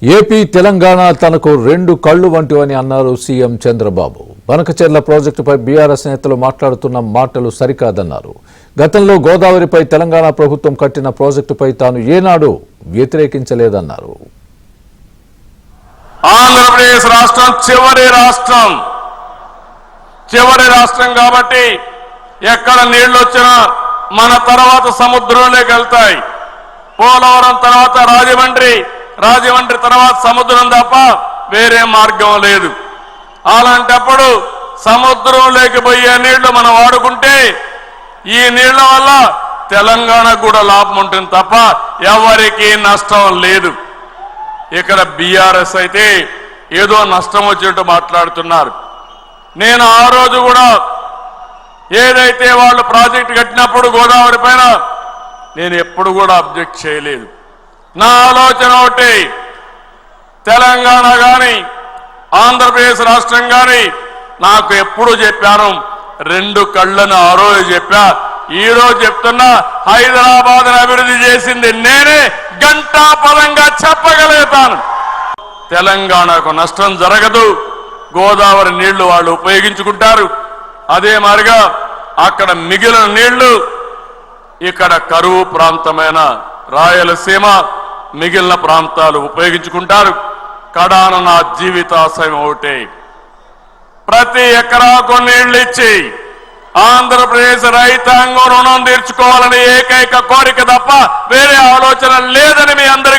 AP Telangana తనకు రెండు కళ్ళు వంటివని అన్నారు సీఎం చంద్రబాబు. బనకచెర్ల ప్రాజెక్టుపై బీఆర్ఎస్ నేతలు మాట్లాడుతున్న మాటలు సరికాదన్నారు. గతంలో గోదావరిపై తెలంగాణ ప్రభుత్వం కట్టిన ప్రాజెక్టుపై తాను ఏనాడు వ్యతిరేకించలేదన్నారు. ఆంధ్రప్రదేశ్ రాష్ట్రం చివరి రాష్ట్రం కాబట్టి ఎక్కడ నీళ్లు వచ్చినా మన తర్వాత సముద్రంలోకి వెళ్తాయి. పోలవరం తర్వాత రాజమండ్రి తర్వాత సముద్రం తప్ప వేరే మార్గం లేదు. అలాంటప్పుడు సముద్రంలోకి పోయే నీళ్లు మనం వాడుకుంటే ఈ నీళ్ల వల్ల తెలంగాణకు కూడా లాభం ఉంటుంది తప్ప ఎవరికీ నష్టం లేదు. ఇక్కడ బీఆర్ఎస్ అయితే ఏదో నష్టం వచ్చినట్టు మాట్లాడుతున్నారు. నేను ఆ రోజు కూడా ఏదైతే వాళ్ళు ప్రాజెక్టు కట్టినప్పుడు గోదావరి పైన నేను ఎప్పుడు కూడా అబ్జెక్ట్ చేయలేదు. నా ఆలోచన ఒకటి, తెలంగాణ కానీ ఆంధ్రప్రదేశ్ రాష్ట్రం కానీ నాకు ఎప్పుడు చెప్పాను, రెండు కళ్ళను ఆ రోజు చెప్పా. ఈ రోజు చెప్తున్నా, హైదరాబాద్ అభివృద్ధి చేసింది నేనే, గంటాపదంగా చెప్పగలుగుతాను. తెలంగాణకు నష్టం జరగదు, గోదావరి నీళ్లు వాళ్ళు ఉపయోగించుకుంటారు. అదే మాదిరిగా అక్కడ మిగిలిన నీళ్లు ఇక్కడ కరువు ప్రాంతమైన రాయలసీమ మిగిలిన ప్రాంతాలు ఉపయోగించుకుంటారు. కడాన నా జీవితాశయం ఒకటే, ప్రతి ఎకరాకు నీళ్లు ఇచ్చి ఆంధ్రప్రదేశ్ రైతాంగం రుణం తీర్చుకోవాలని ఏకైక కోరిక తప్ప వేరే ఆలోచన లేదని మీ అందరికీ